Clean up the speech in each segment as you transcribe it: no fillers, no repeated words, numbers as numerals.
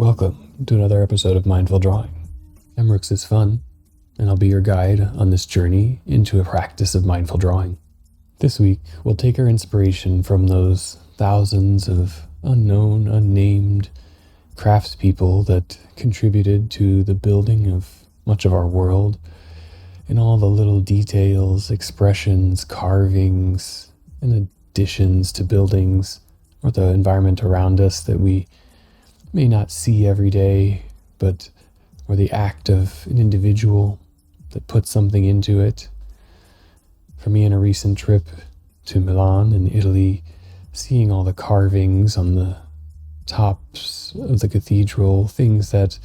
Welcome to another episode of Mindful Drawing. Emrix is fun, and I'll be your guide on this journey into a practice of mindful drawing. This week, we'll take our inspiration from those thousands of unknown, unnamed craftspeople that contributed to the building of much of our world, and all the little details, expressions, carvings, and additions to buildings or the environment around us that we may not see every day, or the act of an individual that put something into it. For me, in a recent trip to Milan in Italy, seeing all the carvings on the tops of the cathedral, things that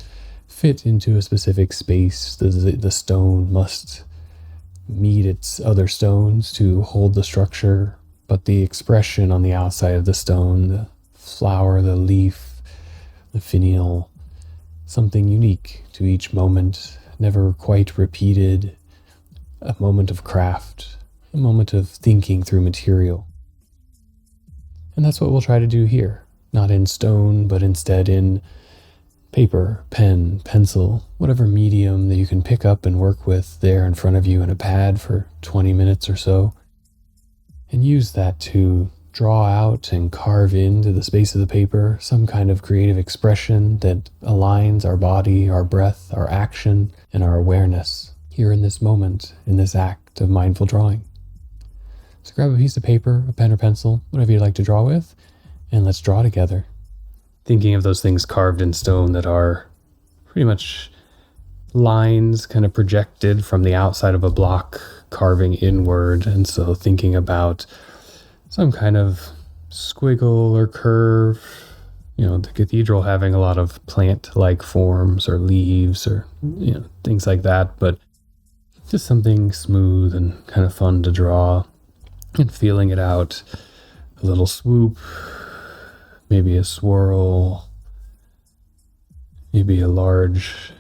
fit into a specific space. The stone must meet its other stones to hold the structure, but the expression on the outside of the stone, the flower, the leaf, the finial, something unique to each moment, never quite repeated, a moment of craft, a moment of thinking through material. And that's what we'll try to do here, not in stone, but instead in paper, pen, pencil, whatever medium that you can pick up and work with there in front of you in a pad for 20 minutes or so, and use that to draw out and carve into the space of the paper some kind of creative expression that aligns our body, our breath, our action, and our awareness here in this moment, in this act of mindful drawing. So grab a piece of paper, a pen or pencil, whatever you'd like to draw with, and let's draw together. Thinking of those things carved in stone that are pretty much lines kind of projected from the outside of a block, carving inward, and so thinking about some kind of squiggle or curve, the cathedral having a lot of plant-like forms or leaves or, things like that, but just something smooth and kind of fun to draw and feeling it out. A little swoop, maybe a swirl, maybe a large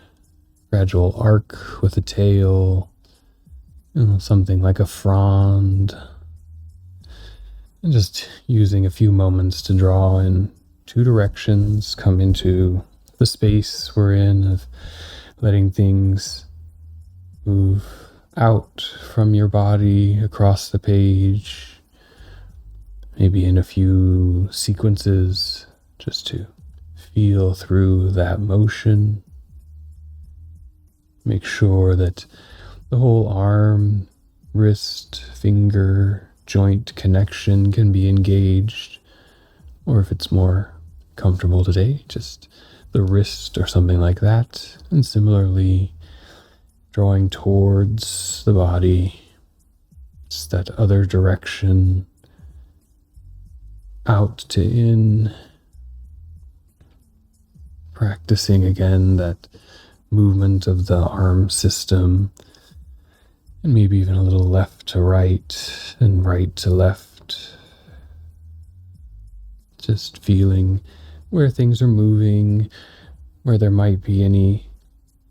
gradual arc with a tail, something like a frond. And just using a few moments to draw in two directions, come into the space we're in, of letting things move out from your body across the page, maybe in a few sequences, just to feel through that motion. Make sure that the whole arm, wrist, finger, joint connection can be engaged, or if it's more comfortable today, just the wrist or something like that. And similarly, drawing towards the body, just that other direction, out to in, practicing again that movement of the arm system, and maybe even a little left to right and right to left. Just feeling where things are moving, where there might be any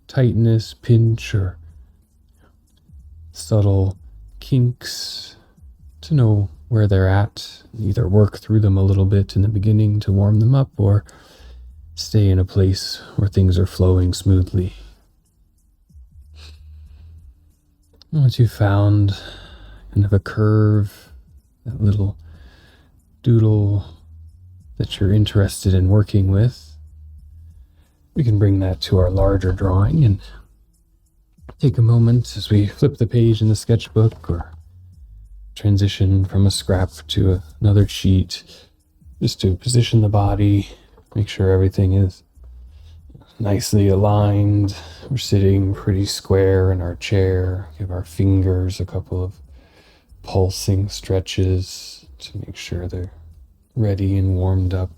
tightness, pinch, or subtle kinks, to know where they're at. Either work through them a little bit in the beginning to warm them up, or stay in a place where things are flowing smoothly. Once you've found kind of a curve, that little doodle that you're interested in working with, we can bring that to our larger drawing and take a moment as we flip the page in the sketchbook or transition from a scrap to another sheet, just to position the body, make sure everything is nicely aligned. We're sitting pretty square in our chair. Give our fingers a couple of pulsing stretches to make sure they're ready and warmed up.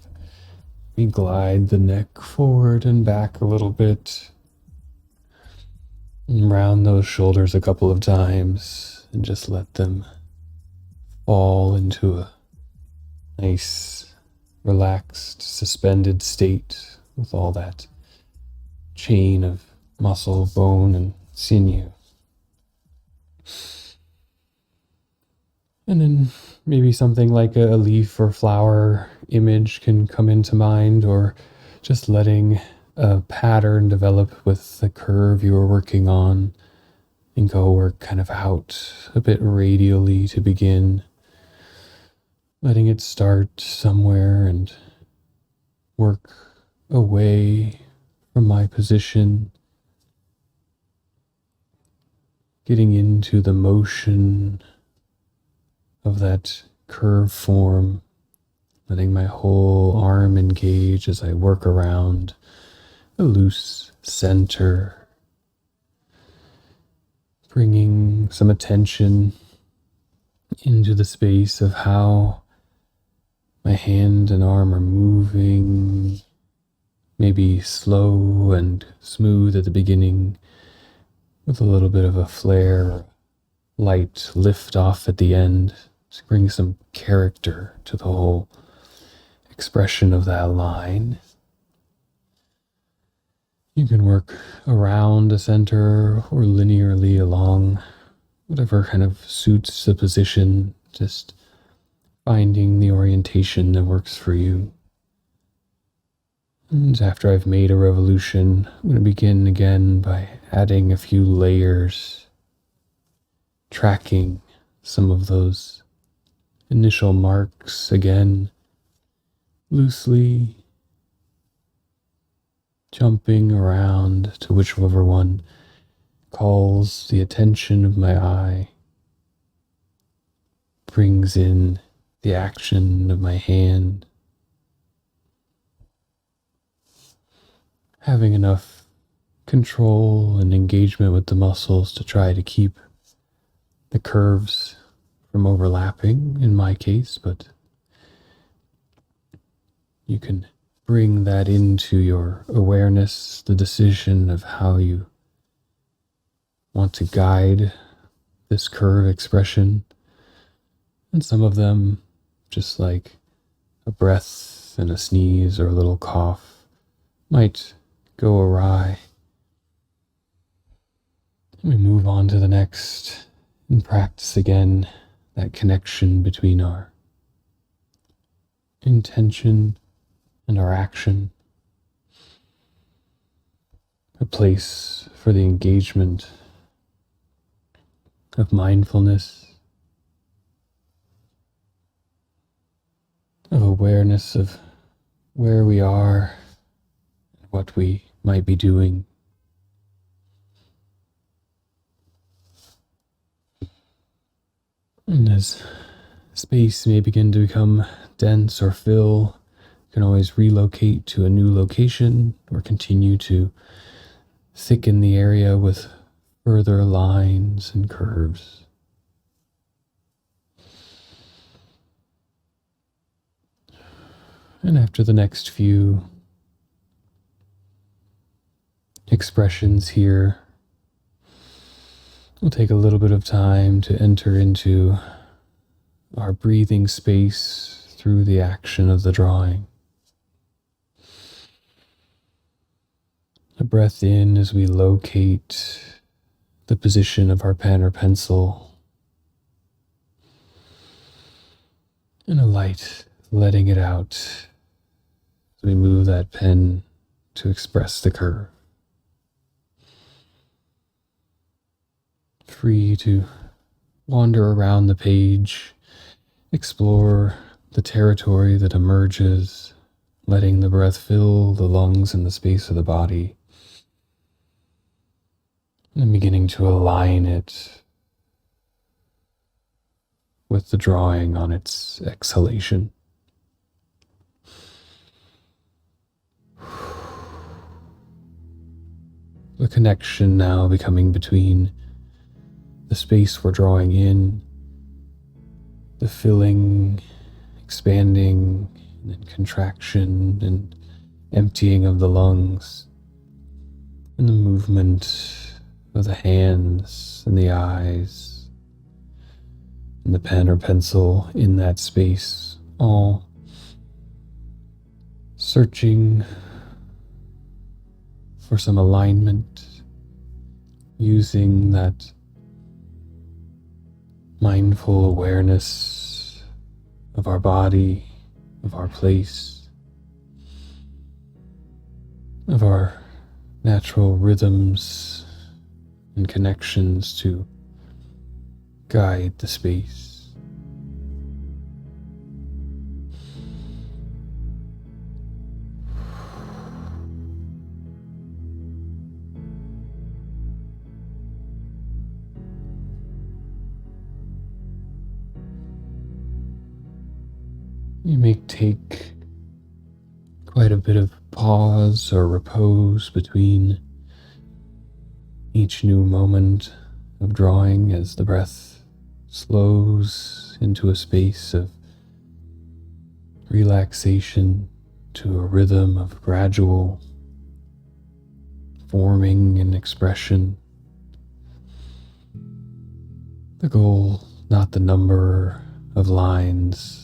We glide the neck forward and back a little bit, and round those shoulders a couple of times, and just let them fall into a nice, relaxed, suspended state with all that chain of muscle, bone, and sinew. And then maybe something like a leaf or flower image can come into mind, or just letting a pattern develop with the curve you were working on and go work kind of out a bit radially to begin, letting it start somewhere and work away from my position, getting into the motion of that curve form, letting my whole arm engage as I work around a loose center, bringing some attention into the space of how my hand and arm are moving, maybe slow and smooth at the beginning, with a little bit of a flare, light lift off at the end to bring some character to the whole expression of that line. You can work around a center or linearly along, whatever kind of suits the position, just finding the orientation that works for you. And after I've made a revolution, I'm going to begin again by adding a few layers, tracking some of those initial marks again, loosely jumping around to whichever one calls the attention of my eye, brings in the action of my hand, having enough control and engagement with the muscles to try to keep the curves from overlapping in my case, but you can bring that into your awareness, the decision of how you want to guide this curve expression. And some of them, just like a breath and a sneeze or a little cough, might go awry. And we move on to the next and practice again that connection between our intention and our action, a place for the engagement of mindfulness, of awareness of where we are and what we might be doing. And as space may begin to become dense or fill, you can always relocate to a new location or continue to thicken the area with further lines and curves. And after the next few expressions here, we'll take a little bit of time to enter into our breathing space through the action of the drawing. A breath in as we locate the position of our pen or pencil, and a light letting it out as we move that pen to express the curve. Free to wander around the page, explore the territory that emerges, letting the breath fill the lungs and the space of the body, and beginning to align it with the drawing on its exhalation. The connection now becoming between the space we're drawing in, the filling, expanding, and then contraction and emptying of the lungs, and the movement of the hands and the eyes and the pen or pencil in that space, all searching for some alignment, using that mindful awareness of our body, of our place, of our natural rhythms and connections to guide the space. You may take quite a bit of pause or repose between each new moment of drawing as the breath slows into a space of relaxation, to a rhythm of gradual forming and expression. The goal, not the number of lines,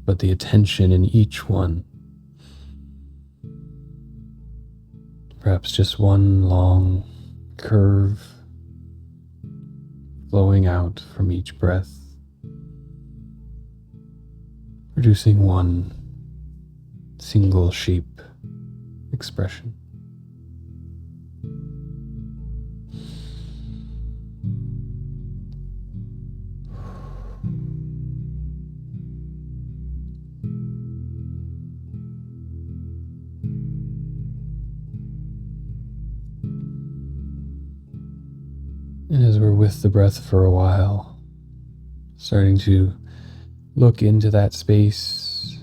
but the attention in each one. Perhaps just one long curve flowing out from each breath, producing one single shape expression. And as we're with the breath for a while, starting to look into that space,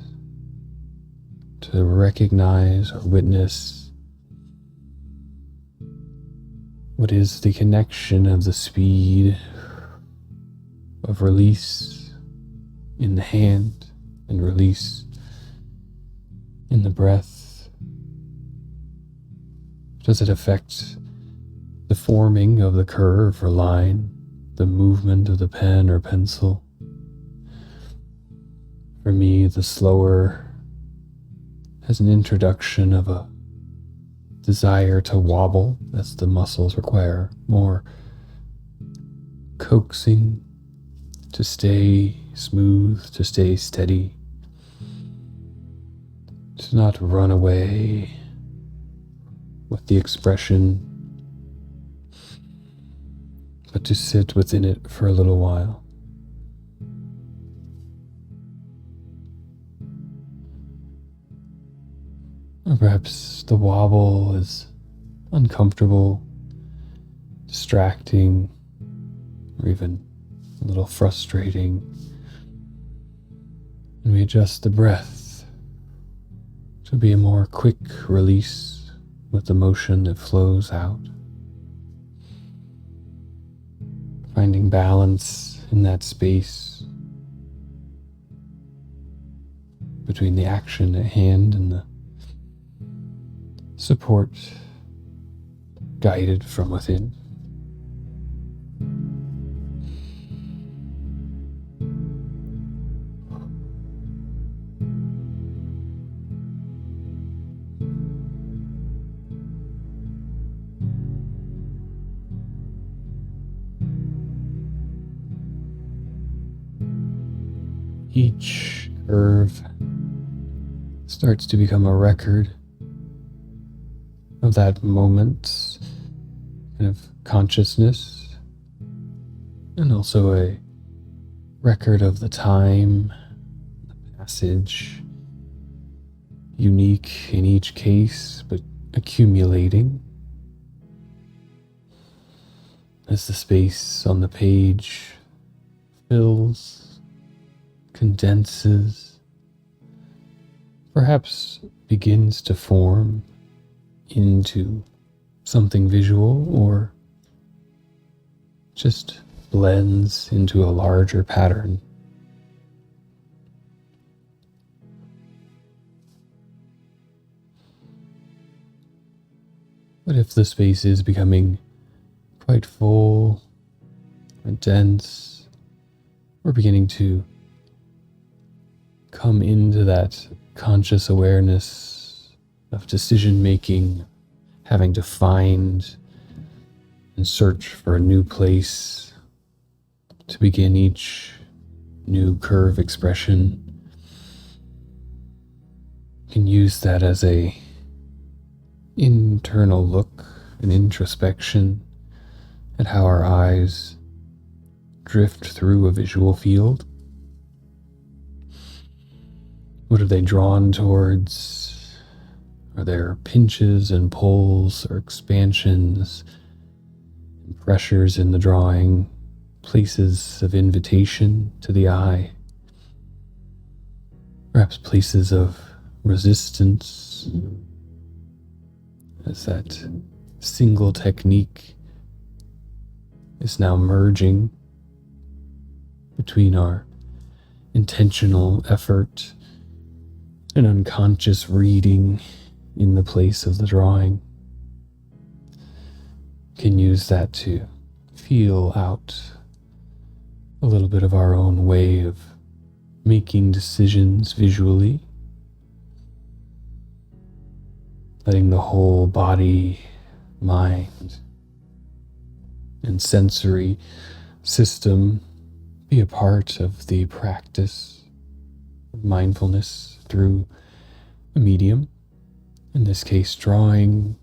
to recognize or witness what is the connection of the speed of release in the hand and release in the breath. Does it affect the forming of the curve or line, the movement of the pen or pencil? For me, the slower has an introduction of a desire to wobble as the muscles require more coaxing to stay smooth, to stay steady, to not run away with the expression, but to sit within it for a little while. Or perhaps the wobble is uncomfortable, distracting, or even a little frustrating. And we adjust the breath to be a more quick release with the motion that flows out. Finding balance in that space between the action at hand and the support guided from within. Each curve starts to become a record of that moment, kind of consciousness, and also a record of the time, the passage, unique in each case, but accumulating as the space on the page fills, condenses, perhaps begins to form into something visual, or just blends into a larger pattern. But if the space is becoming quite full or dense, we're beginning to come into that conscious awareness of decision making, having to find and search for a new place to begin each new curve expression. You can use that as a internal look, an introspection at how our eyes drift through a visual field. What are they drawn towards? Are there pinches and pulls or expansions and pressures in the drawing, places of invitation to the eye? Perhaps places of resistance, as that single technique is now merging between our intentional effort and unconscious reading in the place of the drawing. Can use that to feel out a little bit of our own way of making decisions visually, letting the whole body, mind, and sensory system be a part of the practice of mindfulness through a medium, in this case drawing,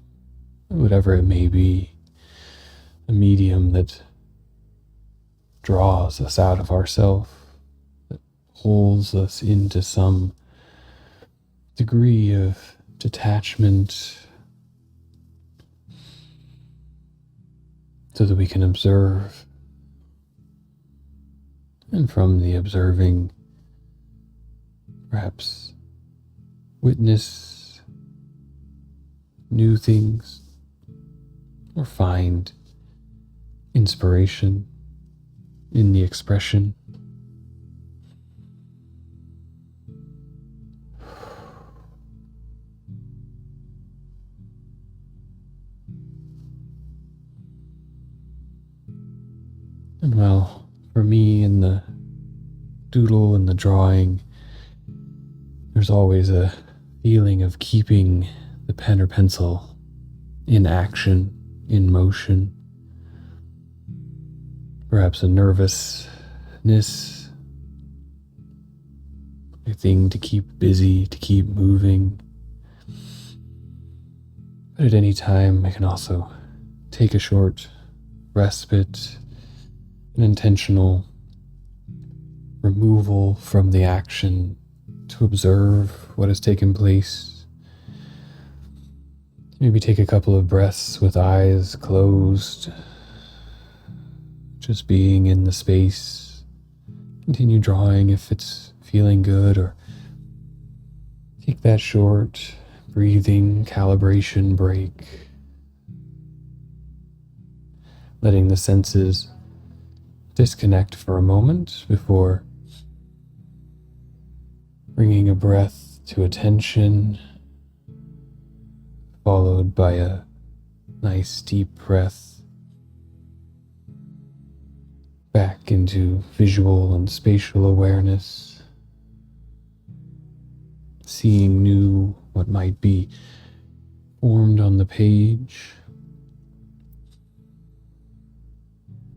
whatever it may be, a medium that draws us out of ourself, that holds us into some degree of detachment so that we can observe, and from the observing, perhaps witness new things or find inspiration in the expression. And well, for me in the doodle and the drawing, there's always a feeling of keeping the pen or pencil in action, in motion. Perhaps a nervousness, a thing to keep busy, to keep moving. But at any time, I can also take a short respite, an intentional removal from the action to observe what has taken place. Maybe take a couple of breaths with eyes closed, just being in the space. Continue drawing if it's feeling good, or take that short breathing calibration break, letting the senses disconnect for a moment before bringing a breath to attention, followed by a nice deep breath back into visual and spatial awareness, seeing new what might be formed on the page,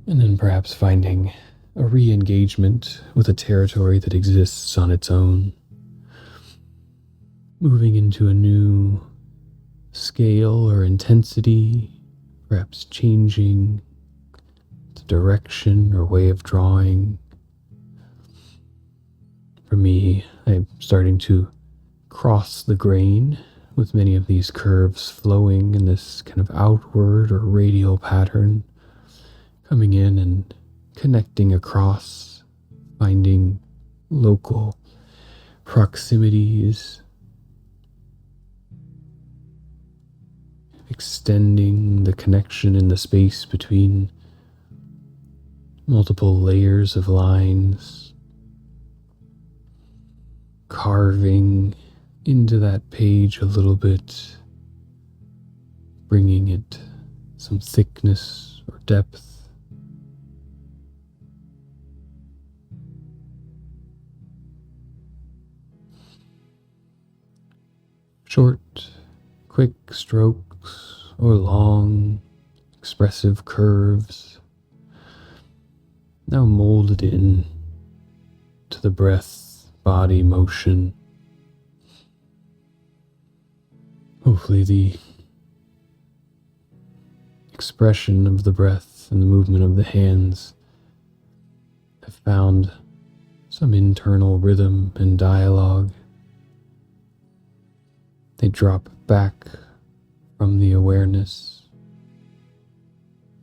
and then perhaps finding a re-engagement with a territory that exists on its own, moving into a new scale or intensity, perhaps changing the direction or way of drawing. For me, I'm starting to cross the grain with many of these curves flowing in this kind of outward or radial pattern, coming in and connecting across, finding local proximities, extending the connection in the space between multiple layers of lines, carving into that page a little bit, bringing it some thickness or depth. Short, quick strokes or long, expressive curves, now molded in to the breath, body motion. Hopefully the expression of the breath and the movement of the hands have found some internal rhythm and dialogue. They drop back from the awareness,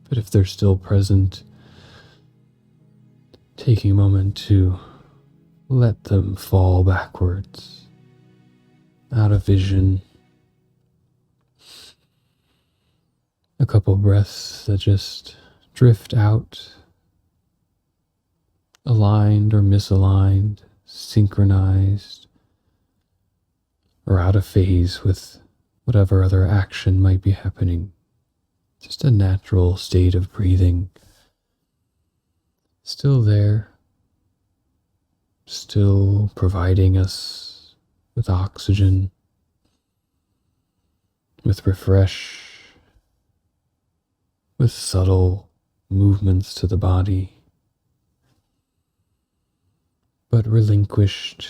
but if they're still present, taking a moment to let them fall backwards, out of vision. A couple breaths that just drift out, aligned or misaligned, synchronized, or out of phase with whatever other action might be happening. Just a natural state of breathing. Still there, still providing us with oxygen, with refresh, with subtle movements to the body, but relinquished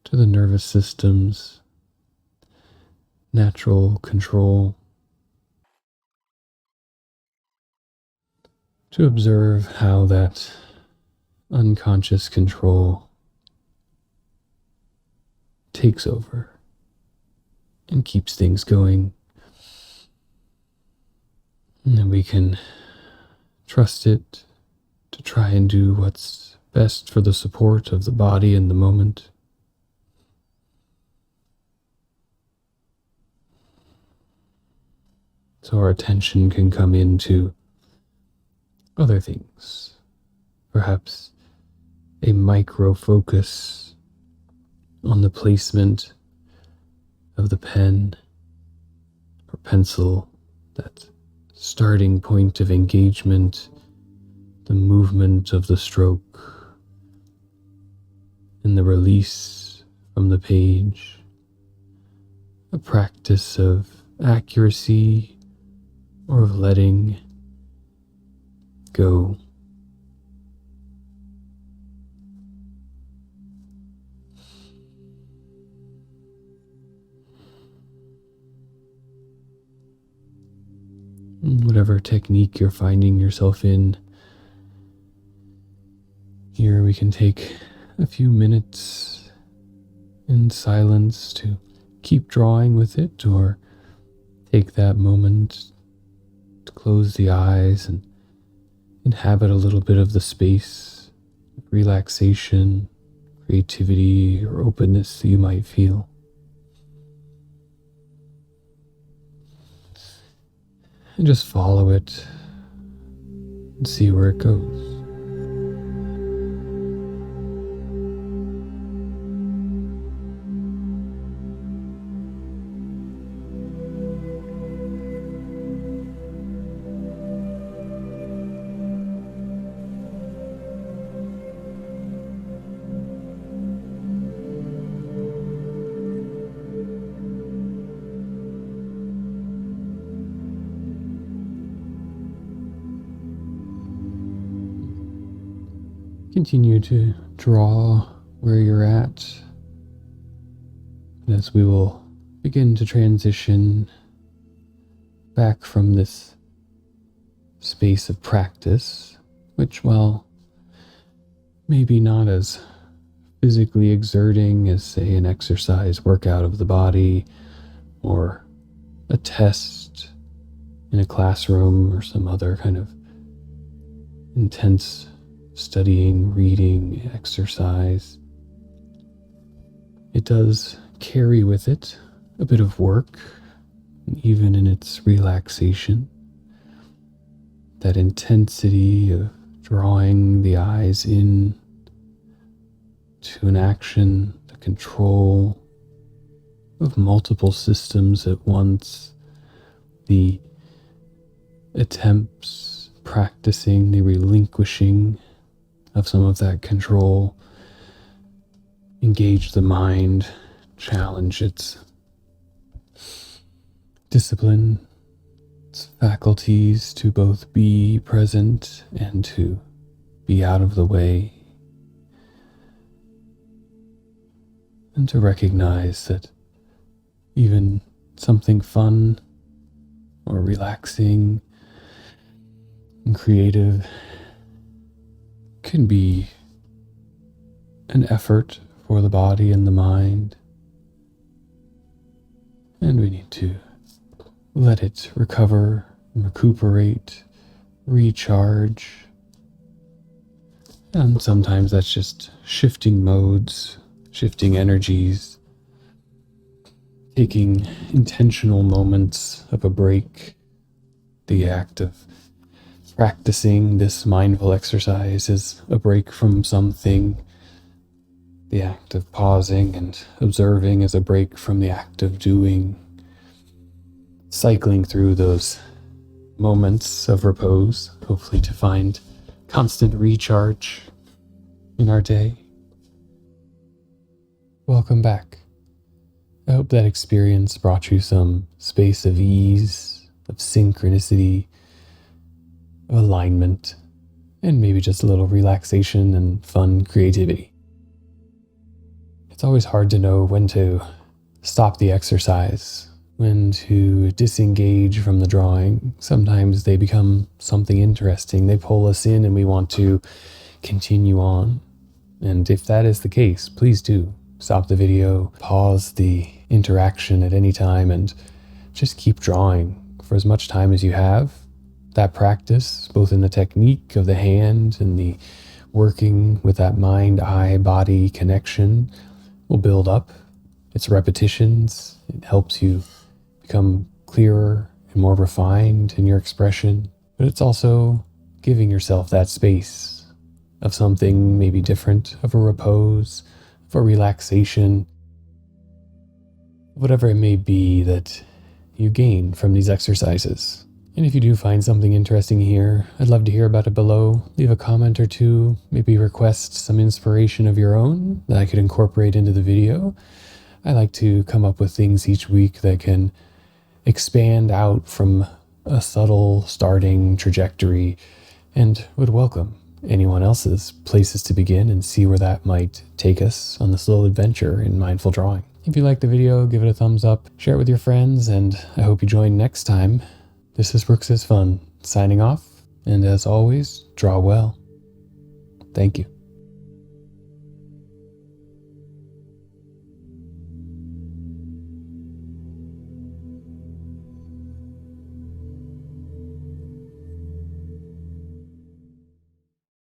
to the nervous system's natural control, to observe how that unconscious control takes over and keeps things going. And we can trust it to try and do what's best for the support of the body in the moment. So our attention can come into other things, perhaps a micro focus on the placement of the pen or pencil, that starting point of engagement, the movement of the stroke, and the release from the page, a practice of accuracy or of letting go. Whatever technique you're finding yourself in, here we can take a few minutes in silence to keep drawing with it, or take that moment to close the eyes and inhabit a little bit of the space, relaxation, creativity, or openness that you might feel. And just follow it and see where it goes. Continue to draw where you're at, and as we will begin to transition back from this space of practice, which, while maybe not as physically exerting as, say, an exercise workout of the body or a test in a classroom or some other kind of intense studying, reading, exercise, it does carry with it a bit of work, even in its relaxation. That intensity of drawing the eyes in to an action, the control of multiple systems at once, the attempts, practicing the relinquishing of some of that control, engage the mind, challenge its discipline, its faculties to both be present and to be out of the way, and to recognize that even something fun or relaxing and creative can be an effort for the body and the mind, and we need to let it recover, recuperate, recharge. And sometimes that's just shifting modes, shifting energies, taking intentional moments of a break. The act of practicing this mindful exercise is a break from something. The act of pausing and observing is a break from the act of doing. Cycling through those moments of repose, hopefully to find constant recharge in our day. Welcome back. I hope that experience brought you some space of ease, of synchronicity, of alignment, and maybe just a little relaxation and fun creativity. It's always hard to know when to stop the exercise, when to disengage from the drawing. Sometimes they become something interesting. They pull us in and we want to continue on. And if that is the case, please do stop the video, pause the interaction at any time, and just keep drawing for as much time as you have. That practice, both in the technique of the hand and the working with that mind-eye-body connection, will build up. It's repetitions. It helps you become clearer and more refined in your expression. But it's also giving yourself that space of something maybe different, of a repose, of a relaxation, whatever it may be that you gain from these exercises. And if you do find something interesting here, I'd love to hear about it below. Leave a comment or two, maybe request some inspiration of your own that I could incorporate into the video. I like to come up with things each week that can expand out from a subtle starting trajectory, and would welcome anyone else's places to begin and see where that might take us on this little adventure in mindful drawing. If you liked the video, give it a thumbs up, share it with your friends, and I hope you join next time. This is Brooks is Fun, signing off, and as always, draw well. Thank you.